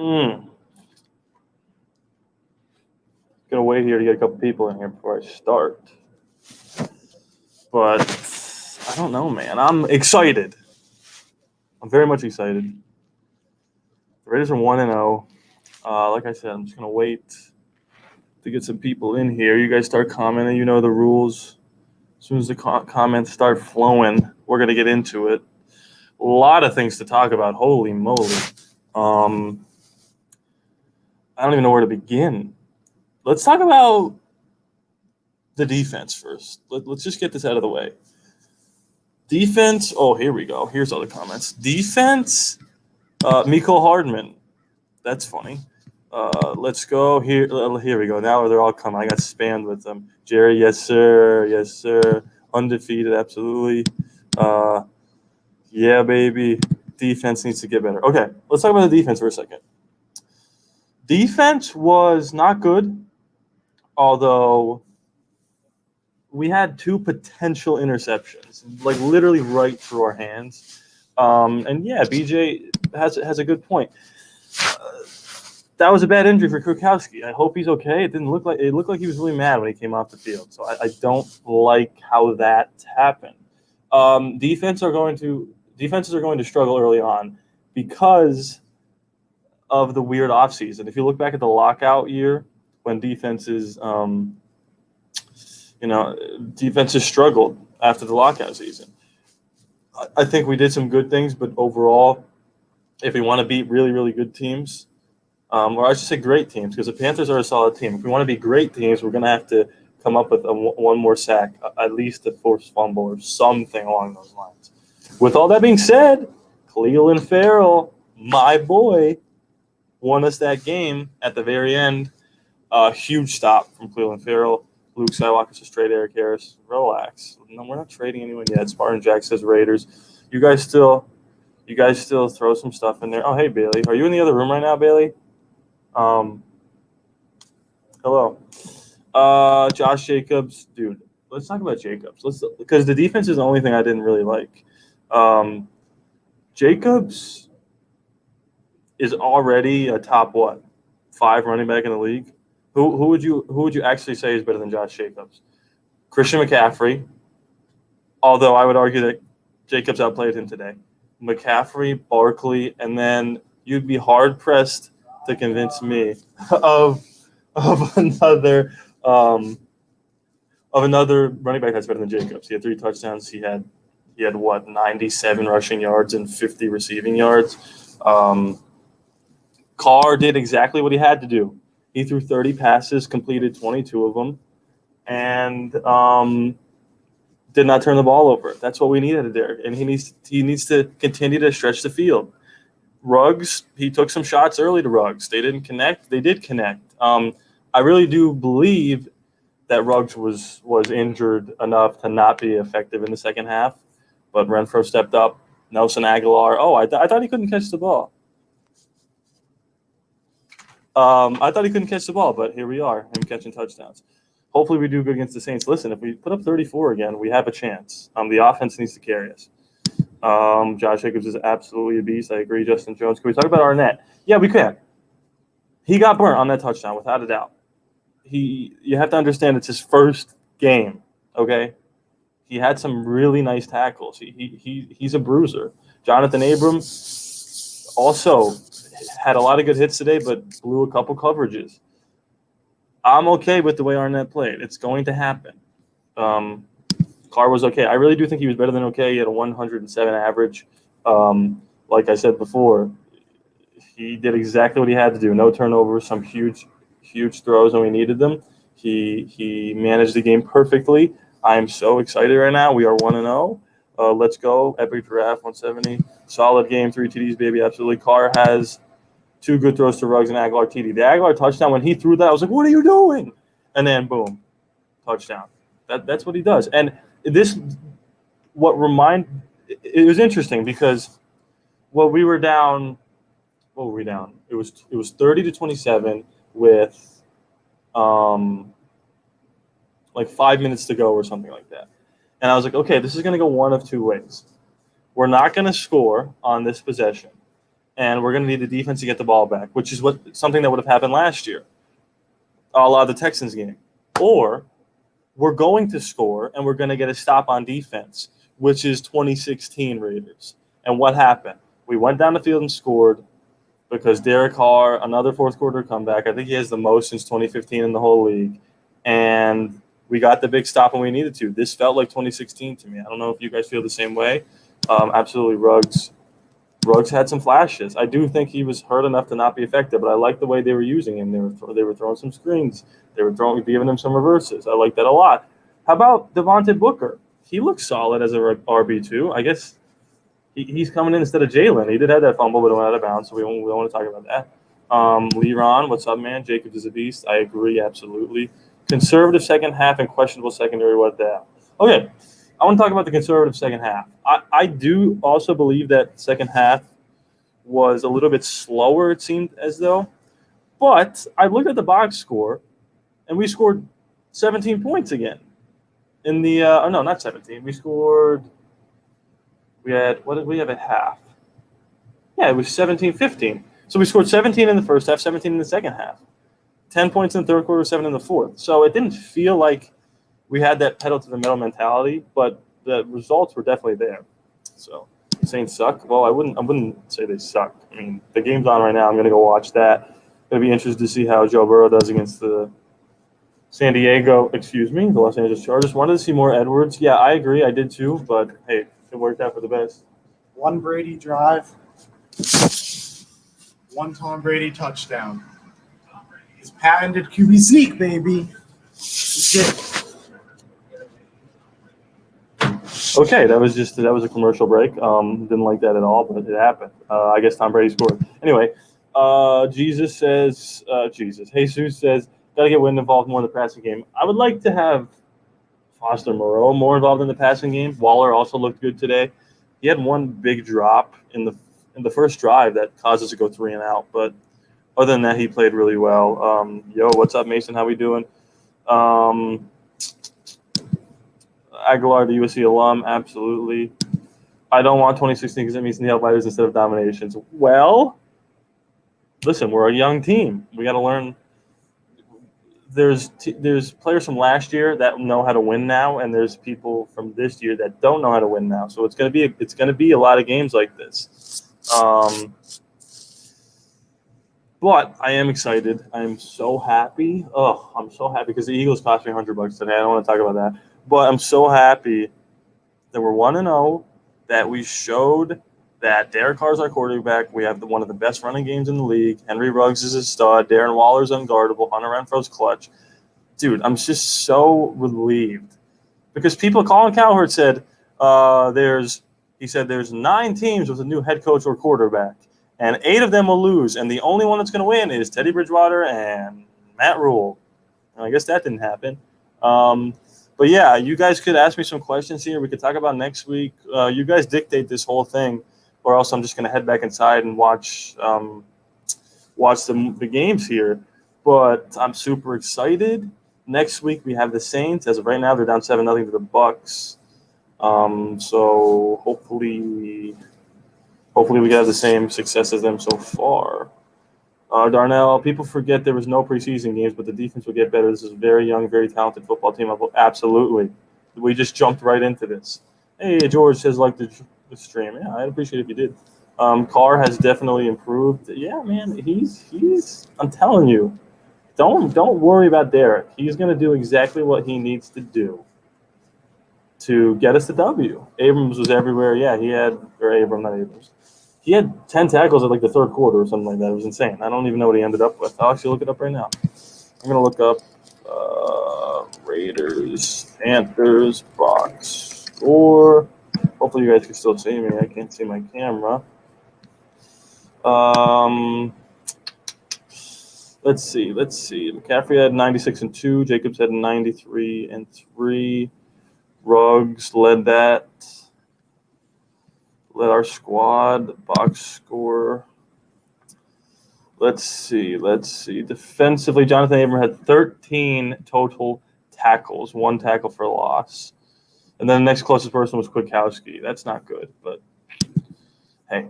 Gonna wait here to get a couple people in here before I start. But I don't know, man. I'm excited. I'm very much excited. The Raiders are 1-0. Like I said, I'm just gonna wait to get some people in here. You guys start commenting. You know the rules. As soon as the comments start flowing, we're gonna get into it. A lot of things to talk about. Holy moly! I don't even know where to begin. Let's talk about the defense first. Let's just get this out of the way. Defense. Oh, here we go. Here's other comments. Defense. Miko Hardman. That's funny. Let's go here. Here we go. Now they're all coming. I got spammed with them. Jerry, yes sir, yes sir. Undefeated, absolutely. Yeah, baby. Defense needs to get better. Okay, let's talk about the defense for a second. Defense was not good, although we had 2 potential interceptions, like literally right through our hands. And yeah, BJ has a good point. That was a bad injury for Kurkowski. I hope he's okay. It looked like he was really mad when he came off the field. So I don't like how that happened. Defenses are going to struggle early on because of the weird offseason. If you look back at the lockout year when defenses struggled after the lockout season. I think we did some good things, but overall, if we want to beat really, really good teams, or I should say great teams, because the Panthers are a solid team. If we want to be great teams, we're going to have to come up with one more sack, at least a forced fumble or something along those lines. With all that being said, Clelin Ferrell, my boy, won us that game at the very end. Huge stop from Clelin Ferrell. Luke Skywalker's a straight Eric Harris. Relax. No, we're not trading anyone yet. Spartan Jack says Raiders. You guys still throw some stuff in there. Oh, hey, Bailey. Are you in the other room right now, Bailey? Hello. Josh Jacobs. Dude, let's talk about Jacobs. Because the defense is the only thing I didn't really like. Jacobs is already a top 5 running back in the league. Who would you actually say is better than Josh Jacobs? Christian McCaffrey, although I would argue that Jacobs outplayed him today. McCaffrey, Barkley, and then you'd be hard pressed to convince me of another running back that's better than Jacobs. He had 3 touchdowns. He had 97 rushing yards and 50 receiving yards. Carr did exactly what he had to do. He threw 30 passes, completed 22 of them, and did not turn the ball over. That's what we needed of Derek, and he needs to continue to stretch the field. Ruggs, he took some shots early to Ruggs. They didn't connect. They did connect. I really do believe that Ruggs was injured enough to not be effective in the second half, but Renfrow stepped up. Nelson Aguilar. Oh, I thought he couldn't catch the ball. I thought he couldn't catch the ball, but here we are, him catching touchdowns. Hopefully we do good against the Saints. Listen, if we put up 34 again, we have a chance. The offense needs to carry us. Josh Jacobs is absolutely a beast. I agree. Justin Jones. Can we talk about Arnett? Yeah, we can. He got burnt on that touchdown, without a doubt. You have to understand it's his first game, okay? He had some really nice tackles. He's a bruiser. Jonathan Abram also had a lot of good hits today, but blew a couple coverages. I'm okay with the way Arnett played. It's going to happen. Carr was okay. I really do think he was better than okay. He had a 107 average. Like I said before, he did exactly what he had to do. No turnovers, some huge throws when we needed them. He managed the game perfectly. I am so excited right now. We are 1-0. Let's go. Epic Giraffe 170. Solid game. 3 TDs, baby. Absolutely. Carr has 2 good throws to Ruggs and Aguilar TD. The Aguilar touchdown, when he threw that, I was like, what are you doing? And then, boom, touchdown. That's what he does. And it was interesting because we were down. What were we down? It was 30-27 with like 5 minutes to go or something like that. And I was like, okay, this is going to go one of 2 ways. We're not going to score on this possession, and we're going to need the defense to get the ball back, which is something that would have happened last year, a la the Texans game. Or we're going to score, and we're going to get a stop on defense, which is 2016 Raiders. And what happened? We went down the field and scored because Derek Carr, another fourth quarter comeback. I think he has the most since 2015 in the whole league. And we got the big stop when we needed to. This felt like 2016 to me. I don't know if you guys feel the same way. Absolutely, Ruggs had some flashes. I do think he was hurt enough to not be effective, but I like the way they were using him. They were throwing some screens. They were giving him some reverses. I like that a lot. How about Devontae Booker? He looks solid as a RB2. I guess he's coming in instead of Jalen. He did have that fumble, but it went out of bounds, so we don't want to talk about that. Leron, what's up, man? Jacobs is a beast. I agree, absolutely. Conservative second half and questionable secondary. What the? Okay, I want to talk about the conservative second half. I do also believe that second half was a little bit slower, it seemed as though. But I looked at the box score, and we scored 17 points again. In the no, not 17. We had, what did we have at half? Yeah, it was 17-15. So we scored 17 in the first half, 17 in the second half. 10 points in the third quarter, 7 in the fourth. So it didn't feel like we had that pedal to the metal mentality, but the results were definitely there. So the Saints suck. Well, I wouldn't say they suck. I mean, the game's on right now. I'm gonna go watch that. Gonna be interested to see how Joe Burrow does against the the Los Angeles Chargers. Wanted to see more Edwards. Yeah, I agree. I did too, but hey, it worked out for the best. One Brady drive, one Tom Brady touchdown. His patented QB sneak, baby. That's it. Okay, that was a commercial break. Didn't like that at all, but it happened. I guess Tom Brady scored. Anyway, Jesus says, Jesus says, got to get Wynn involved more in the passing game. I would like to have Foster Moreau more involved in the passing game. Waller also looked good today. He had one big drop in the first drive that caused us to go 3 and out, but other than that, he played really well. What's up, Mason? How we doing? Aguilar, the USC alum, absolutely. I don't want 2016 because it means nail biters instead of dominations. Well, listen, we're a young team. We got to learn. There's players from last year that know how to win now, and there's people from this year that don't know how to win now. So it's gonna be a lot of games like this. But I am excited. I am so happy. Oh, I'm so happy because the Eagles cost me $100 today. I don't want to talk about that, but I'm so happy that we're 1-0. That we showed that Derek Carr's our quarterback. We have one of the best running games in the league. Henry Ruggs is a stud. Darren Waller's unguardable. Hunter Renfro's clutch. Dude, I'm just so relieved because Colin Cowherd said there's 9 teams with a new head coach or quarterback, and 8 of them will lose, and the only one that's going to win is Teddy Bridgewater and Matt Rule. And I guess that didn't happen. But yeah, you guys could ask me some questions here. We could talk about next week. You guys dictate this whole thing, or else I'm just going to head back inside and watch the games here. But I'm super excited. Next week we have the Saints. As of right now, they're down 7-0 to the Bucks. So hopefully we have the same success as them so far. Darnell, people forget there was no preseason games, but the defense will get better. This is a very young, very talented football team. Absolutely. We just jumped right into this. Hey, George says, like the stream. Yeah, I'd appreciate it if you did. Carr has definitely improved. Yeah, man, he's I'm telling you, don't worry about Derek. He's going to do exactly what he needs to do to get us the W. Abrams was everywhere. Yeah, he had 10 tackles at like the third quarter or something like that. It was insane. I don't even know what he ended up with. I'll actually look it up right now. I'm going to look up Raiders, Panthers, box score. Hopefully you guys can still see me. I can't see my camera. Let's see. McCaffrey had 96-2. Jacobs had 93-3. Ruggs led our squad. Box score. Let's see. Defensively, Jonathan Abram had 13 total tackles, 1 tackle for loss. And then the next closest person was Kwiatkowski. That's not good, but hey,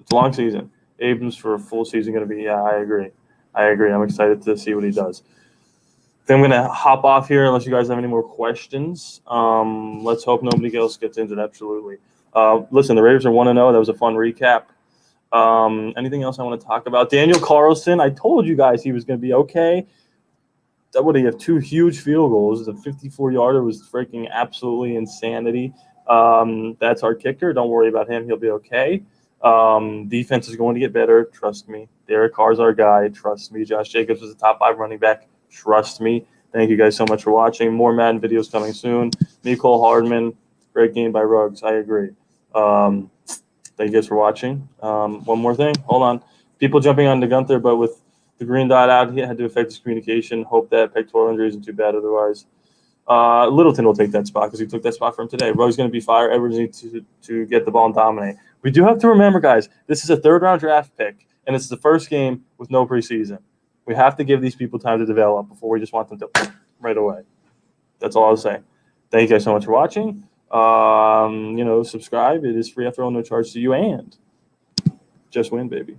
It's a long season. Abrams for a full season going to be, yeah, I agree. I'm excited to see what he does. Then I'm going to hop off here unless you guys have any more questions. Let's hope nobody else gets injured. Absolutely. Listen, the Raiders are 1-0. That was a fun recap. Anything else I want to talk about? Daniel Carlson, I told you guys he was going to be okay. That would have 2 huge field goals. The 54-yarder was freaking absolutely insanity. That's our kicker. Don't worry about him. He'll be okay. Defense is going to get better. Trust me. Derek Carr's our guy. Trust me. Josh Jacobs was a top 5 running back. Trust me. Thank you guys so much for watching. More Madden videos coming soon. Mecole Hardman. Great game by Ruggs. I agree. Thank you guys for watching. One more thing. Hold on. People jumping on to Gunther, but with the green dot out, he had to affect his communication. Hope that pectoral injury isn't too bad otherwise. Littleton will take that spot because he took that spot from today. Ruggs going to be fired. Edwards needs to get the ball and dominate. We do have to remember, guys, this is a 3rd-round draft pick, and it's the first game with no preseason. We have to give these people time to develop before we just want them to right away. That's all I'll say. Thank you guys so much for watching. Subscribe. It is free after all, no charge to you, and just win, baby.